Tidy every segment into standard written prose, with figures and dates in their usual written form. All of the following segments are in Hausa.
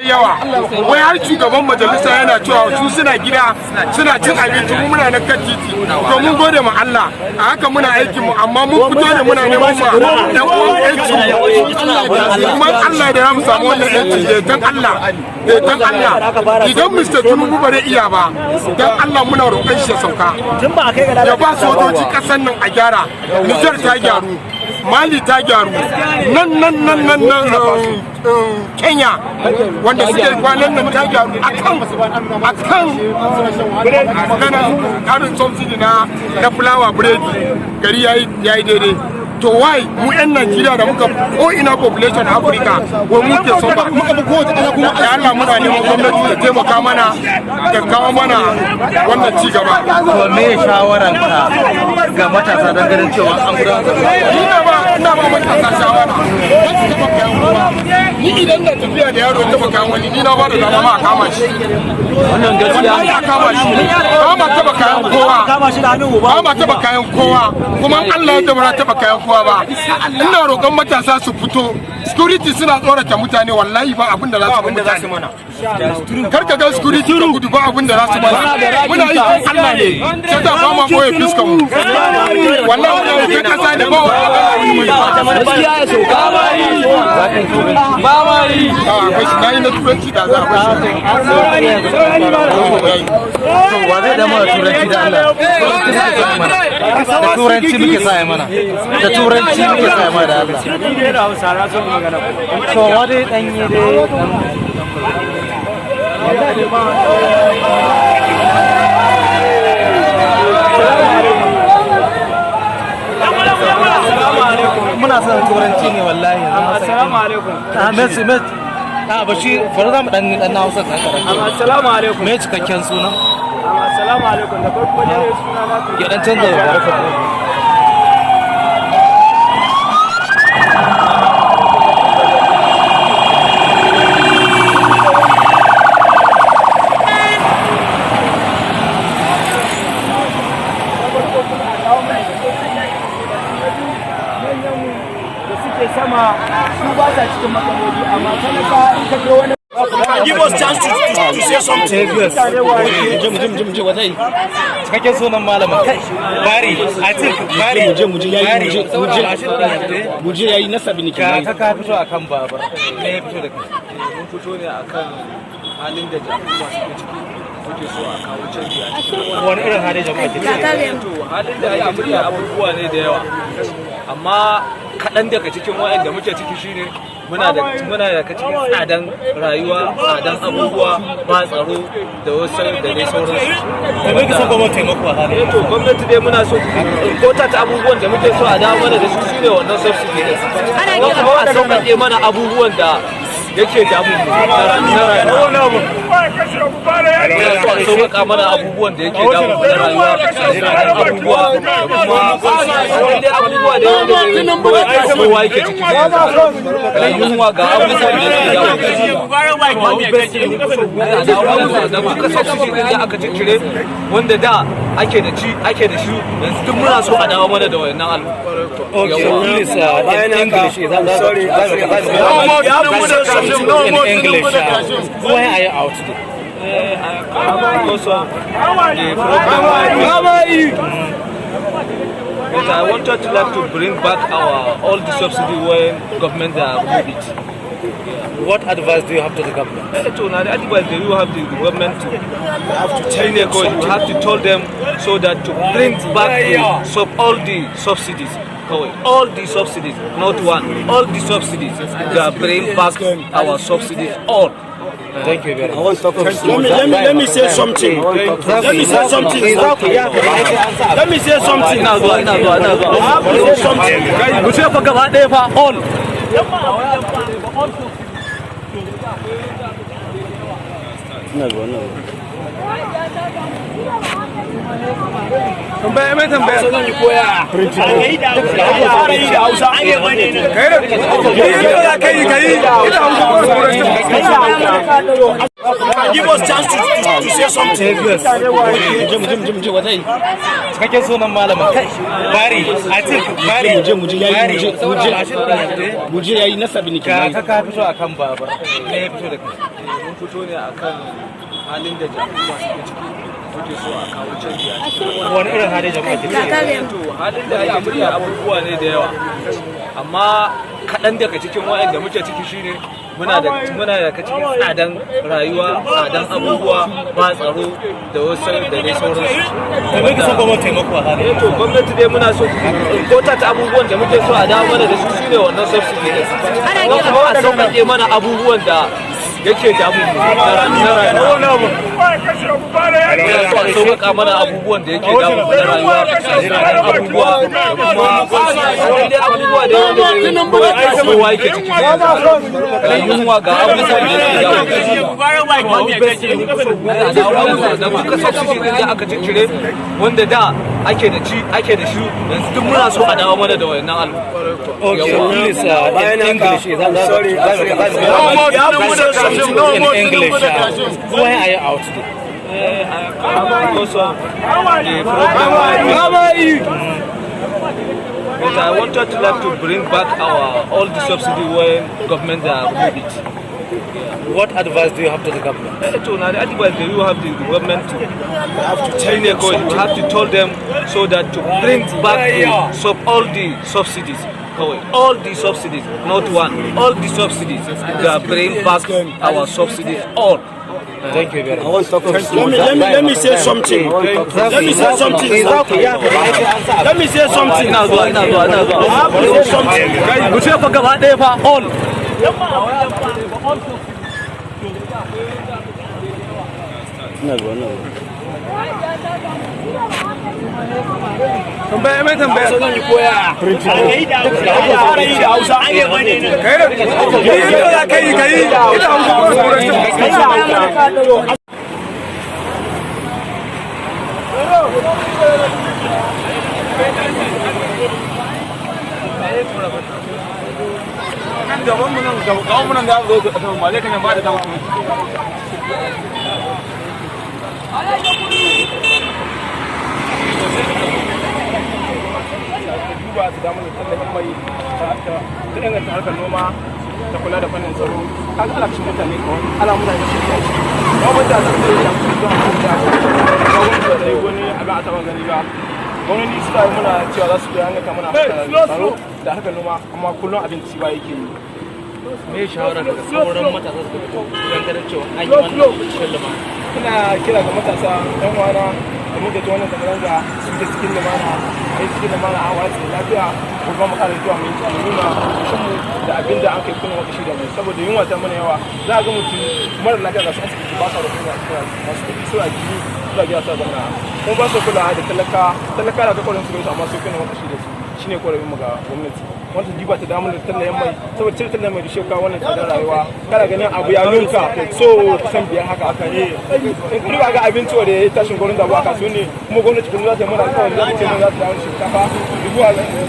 yawa wai har shugaban majalisa yana cewa su suna gida suna cin abinci mu muna na kan titi to mun gode ma Allah a haka muna aikin mu amma mun fito da muna neman ma dan uwan aiki kuma Allah da ya mu samu wannan aiki dan Allah dan Allah idan Mr. Tinubu ba zai iya ba dan Allah muna roƙon shi ya sauka ya ba sojoji kasan nan a gyara Nijar ta gyaru Mali ta gyaru nan Kenya wanda suke kwanan nan ta gyaru akan karin subsidy na fulawa biredi gari yayi daidai to why mu yan Najeriya da muka ko ina population Africa wai muke so ba muka bi kowace ana kuma da Allah muna neman gwamnati ta taimaka mana da kawo mana wannan ci gaba to me shawaran ka ga matasa don ganin cewa an gudanar ina ba matasa shawara ni idan na tafiya da yaro ta baka wani ni na ba da dama ma a kama shi wannan gaskiya ya kama shi ba ma taba kayan kowa ba ma taba kayan kowa kuma Allah ya dabara taba kayan kowa ba ina roƙon matasa su fito security suna tsorata mutane wallahi ba abin da za su mana kar ka ga security da gudu ba abin da za su mana muna yi Allah ne sai da ba ma boye fiskan mu wallahi wannan ke kasa ne ba gaskiya ya so ba ma yi na yi na turanci da za a bashi wa zai da mana turanci da Allah da turanci muke sa mana da turanci muke sa mana da Allah to wani danye dai muna son turanci ne wallahi assalamu alaikum Bashir bari za mu dan na Hausa ka assalamu alaikum me cikakken sunan assalamu alaikum da farko ne suna na ya dan canza barka sama su ba ta cikin matsaloli amma talaka in ka ga wani give us chance to say something. Jim wadai cikakken sunan malamin bari I think bari muje yayi nasabi ne ka fito akan babar me ya fito da kai mun fito ne akan halin da jama'a suke ciki suke so a kawo canji a cikin wani irin halin jama'a ke ciki to halin da ake ciki abubuwa ne da yawa amma kaɗan daga cikin wa'anda muke ciki shine muna da cikin tsadan rayuwa tsadan abubuwa ba tsaro da wasu da dai sauransu da bai son gwamnati taimako a halin to gwamnati dai muna so kota ta abubuwan da muke so a dawo mana da su shine wannan subsidy din kuma a sauƙaƙe mana abubuwan da yake damu na rayuwa so sauƙaƙa mana abubuwan da yake damu na rayuwa abubuwa da abubuwa da kowa yake ciki da yunwa ga abubuwan da yake damu da muka subsidy da aka ciccire wanda da ake da shi yanzu duk muna so a dawo mana da wayannan English in English why are you out today? Because of the program. But I wanted to like to bring back all the subsidy when government remove it. What advice do you have to the government? So now the advice that you have the government to tell you have to tell them so that to bring back all the subsidies. All the subsidies, not one, all the subsidies. They bring back our subsidies, all. Thank you very much. Let me say something. Let me say something. Let me say something. Tambaya mai tambaya sanan yi koya. Give us chance to say something. Jim wadai cikakken sunan malamin bari I think bari muje yayi nasabi ne ka fito akan babar me ya fito da kai fito ne akan halin da jama'a suke ciki muke so a kawo canji a cikin wani irin hali jama'a ke to halin da ake ciki abubuwa ne da yawa amma kaɗan daga cikin waɗanda muke ciki shine muna daga cikin tsadan rayuwa, tsadan abubuwa, ba tsaro da wasu da dai sauransu. Da muke son gwamnati taimako a hali. To gwamnati dai muna so important abubuwan da muke so a dawo mana da su shine wannan subsidy din. Kuma a sauƙaƙe mana abubuwan da yake damu na rayuwa. A sauƙaƙa mana abubuwan da yake damu na rayuwa, abubuwa da wanda kowa yake ciki. Yunwa ga abubuwan da yake damu. Duka subsidy din da aka ciccire wanda da ake da shi yanzu duk muna so a dawo mana da wayannan English, why are you out today? Because of the problem. But I wanted to like to bring back all the subsidy when government remove it. What advice do you have to the government? So now the advice that you have the government to change the code. You have to tell them so that to bring back all the subsidies. All the subsidies, not one. All the subsidies. They bring back our subsidies. All. Thank you very much. I want to talk let me say something. Let me say something. Let me say something. I have to say something. Ku ce fa gaba ɗaya fa all. tambaya mai tambaya Zan yi koya. Fara yi da Hausa. kai ita Hausa gaban mu nan da zo ba zai kan ba da dawo duba su damu da tallafin mai ta inganta harkar noma da kula da fannin tsaro kan ala cikin mutane kawai ala mutane shi ne ba wanda da zai yi amfani da ba wanda da yi wani abin a taɓa gani ba gwamnati su tayi muna cewa za su bayan ka muna tsaro da harkar noma amma kullum abinci ba yake yi Me shawara daga sauran matasa su fito don ganin cewa an yi wannan cikin lumana? ina kira ga matasa ɗan uwana da muke ta wannan zanga-zanga su ke cikin lumana a yi cikin lumana a wasu lafiya ko kuma ƙara zuwa mai nuna shinmu da abin da an kai kuna wata shida mai saboda yunwa ta mana yawa za a ga mutum mara lafiya ga su asibiti ba sa da kuma masu kuɗi suna jini suna biya sa zama kuma ba su kula da talaka da kakwarin su amma su kuna wata shida su shine ƙwararrun mu ga gwamnati wanda jiba ta damar da tallayen mai saboda cire tallayen mai da shekka wannan tsadar rayuwa kana ganin abu ya nunka so kusan biyar haka aka ne in kuma ga abinci wanda ya tashin gwamnati da aka so ne kuma gwamnati kullum za ta yi mana alƙawari za ta ce mun za ta dawo shinkafa dubu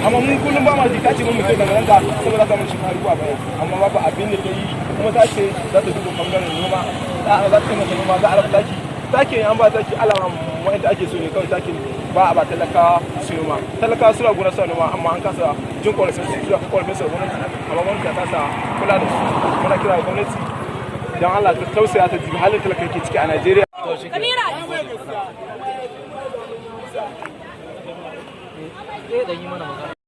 amma mun kullum ba ma ji ta ce mun mutu daga nan da saboda za ta mun shinkafa dubu baya amma babu abin da ta yi kuma ta ce za ta duba bangaren noma za ta taimaka noma za a raba taki take an ba taki alama wanda ake so ne kawai take ba a ba talakawa su noma talakawa suna gona su noma amma an kasa jin kwarafin su suna kwarafin su gwamnati amma gwamnati ta kasa kula da su muna kira da gwamnati don Allah ta tausaya ta jibi halin talaka ke ciki a Najeriya.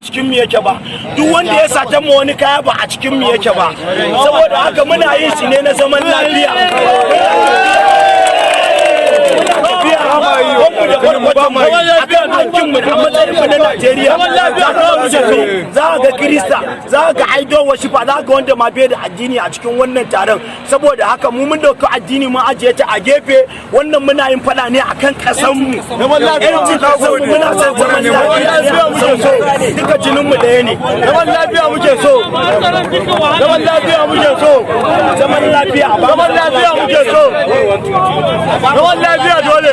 cikin mu yake ba duk wanda ya sata mu wani kaya ba a cikin mu yake ba saboda haka muna yin shi ne na zaman lafiya na Najeriya za ga Kirista za ga aido washi ba za ga wanda ma bai da addini a cikin wannan taron saboda haka mu mun dauki addini mun ajiye ta a gefe wannan muna yin fada ne akan kasan mu yancin kasan mu muna son zaman lafiya duka jinin mu ɗaya ne zaman lafiya muke so zaman lafiya muke so zaman lafiya muke so zaman lafiya dole